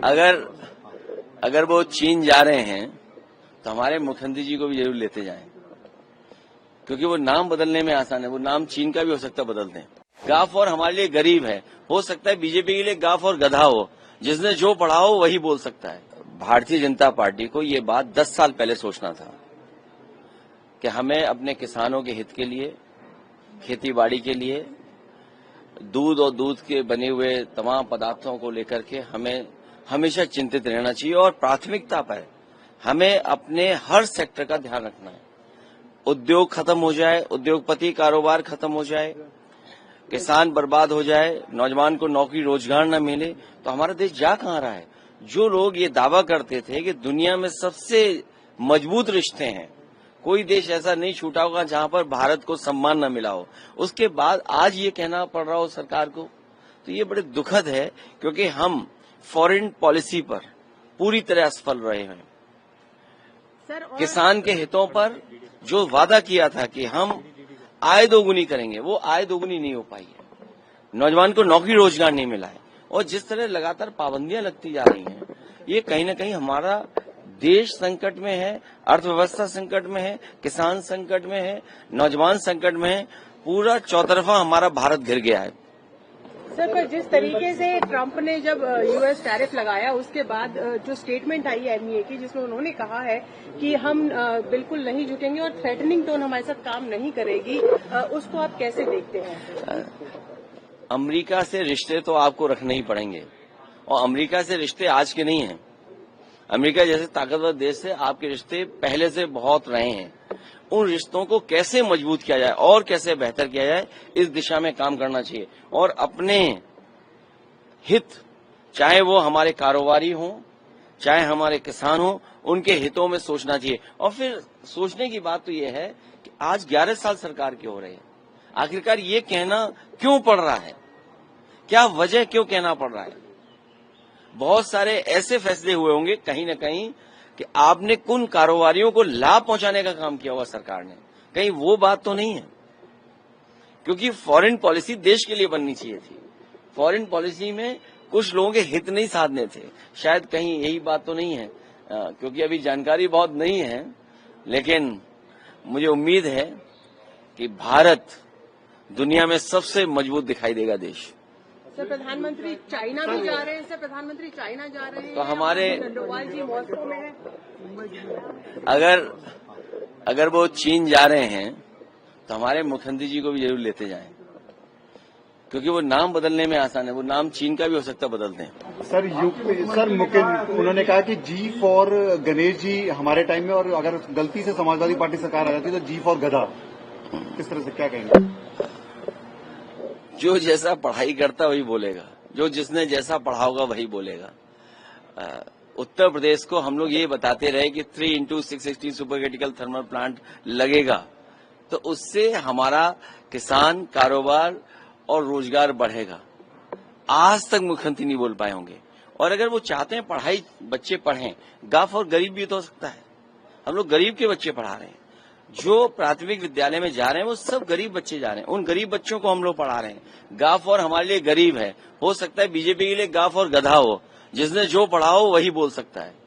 अगर वो चीन जा रहे हैं तो हमारे मुख्यमंत्री जी को भी जरूर लेते जाएं, क्योंकि वो नाम बदलने में आसान है। वो नाम चीन का भी हो सकता है बदल दें। गाफ और हमारे लिए गरीब है, हो सकता है बीजेपी के लिए गाफ और गधा हो, जिसने जो पढ़ा हो वही बोल सकता है। भारतीय जनता पार्टी को ये बात 10 साल पहले सोचना था कि हमें अपने किसानों के हित के लिए, खेतीबाड़ी के लिए, दूध और दूध के बने हुए तमाम पदार्थों को लेकर के हमें हमेशा चिंतित रहना चाहिए और प्राथमिकता पर हमें अपने हर सेक्टर का ध्यान रखना है। उद्योग खत्म हो जाए, उद्योगपति कारोबार खत्म हो जाए, किसान बर्बाद हो जाए, नौजवान को नौकरी रोजगार न मिले तो हमारा देश जा कहां रहा है। जो लोग ये दावा करते थे कि दुनिया में सबसे मजबूत रिश्ते हैं, कोई देश ऐसा नहीं छूटा होगा जहां पर भारत को सम्मान न मिला हो, उसके बाद आज ये कहना पड़ रहा हो सरकार को, तो ये बड़े दुखद है, क्योंकि हम फॉरेन पॉलिसी पर पूरी तरह असफल रहे हैं। किसान के हितों पर जो वादा किया था कि हम आय दोगुनी करेंगे, वो आय दोगुनी नहीं हो पाई है। नौजवान को नौकरी रोजगार नहीं मिला है और जिस तरह लगातार पाबंदियां लगती जा रही हैं, ये कहीं न कहीं हमारा देश संकट में है, अर्थव्यवस्था संकट में है, किसान संकट में है, नौजवान संकट में है, पूरा चौतरफा हमारा भारत घिर गया है। सर, पर जिस तरीके से ट्रंप ने जब यूएस टैरिफ लगाया, उसके बाद जो स्टेटमेंट आई है एमईए की, जिसमें उन्होंने कहा है कि हम बिल्कुल नहीं झुकेंगे और थ्रेटनिंग टोन हमारे साथ काम नहीं करेगी, उसको आप कैसे देखते हैं? अमेरिका से रिश्ते तो आपको रखने ही पड़ेंगे और अमेरिका से रिश्ते आज के नहीं हैं। अमेरिका जैसे ताकतवर देश से आपके रिश्ते पहले से बहुत रहे हैं। उन रिश्तों को कैसे मजबूत किया जाए और कैसे बेहतर किया जाए, इस दिशा में काम करना चाहिए और अपने हित, चाहे वो हमारे कारोबारी हों, चाहे हमारे किसान हों, उनके हितों में सोचना चाहिए। और फिर सोचने की बात तो ये है कि आज 11 साल सरकार की हो रही है, आखिरकार ये कहना क्यों पड़ रहा है, क्या वजह क्यों कहना पड़ रहा है? बहुत सारे ऐसे फैसले हुए होंगे कहीं न कहीं कि आपने कुन कारोबारियों को लाभ पहुंचाने का काम किया हुआ सरकार ने, कहीं वो बात तो नहीं है? क्योंकि फॉरेन पॉलिसी देश के लिए बननी चाहिए थी। फॉरेन पॉलिसी में कुछ लोगों के हित नहीं साधने थे, शायद कहीं यही बात तो नहीं है, क्योंकि अभी जानकारी बहुत नहीं है, लेकिन मुझे उम्मीद है कि भारत दुनिया में सबसे मजबूत दिखाई देगा देश। सर, प्रधानमंत्री चाइना भी जा रहे हैं। सर, प्रधानमंत्री चाइना जा रहे हैं तो हमारे डोवाल जी मॉस्को में है। अगर वो चीन जा रहे हैं तो हमारे मुख्यमंत्री जी को भी जरूर लेते जाएं, क्योंकि वो नाम बदलने में आसान है। वो नाम चीन का भी हो सकता है बदल दें। सर, उन्होंने कहा कि जी फॉर गणेश जी हमारे टाइम में, और अगर गलती से समाजवादी पार्टी सरकार आ जाती तो जी फॉर गधा, किस तरह से क्या कहेंगे? जो जैसा पढ़ाई करता वही बोलेगा, जो जिसने जैसा पढ़ा होगा वही बोलेगा। उत्तर प्रदेश को हम लोग ये बताते रहे कि 3x660 super critical thermal plant लगेगा, तो उससे हमारा किसान, कारोबार और रोजगार बढ़ेगा। आज तक मुख्यमंत्री नहीं बोल पाए होंगे। और अगर वो चाहते हैं पढ़ाई बच्चे पढ़ें, गाफ और गरीब भी तो हो सकता है। हम लोग गरीब के बच्चे पढ़ा रहे हैं, जो प्राथमिक विद्यालय में जा रहे हैं वो सब गरीब बच्चे जा रहे हैं, उन गरीब बच्चों को हम लोग पढ़ा रहे हैं। गाफ और हमारे लिए गरीब है, हो सकता है बीजेपी के लिए गाफ और गधा हो, जिसने जो पढ़ा हो वही बोल सकता है।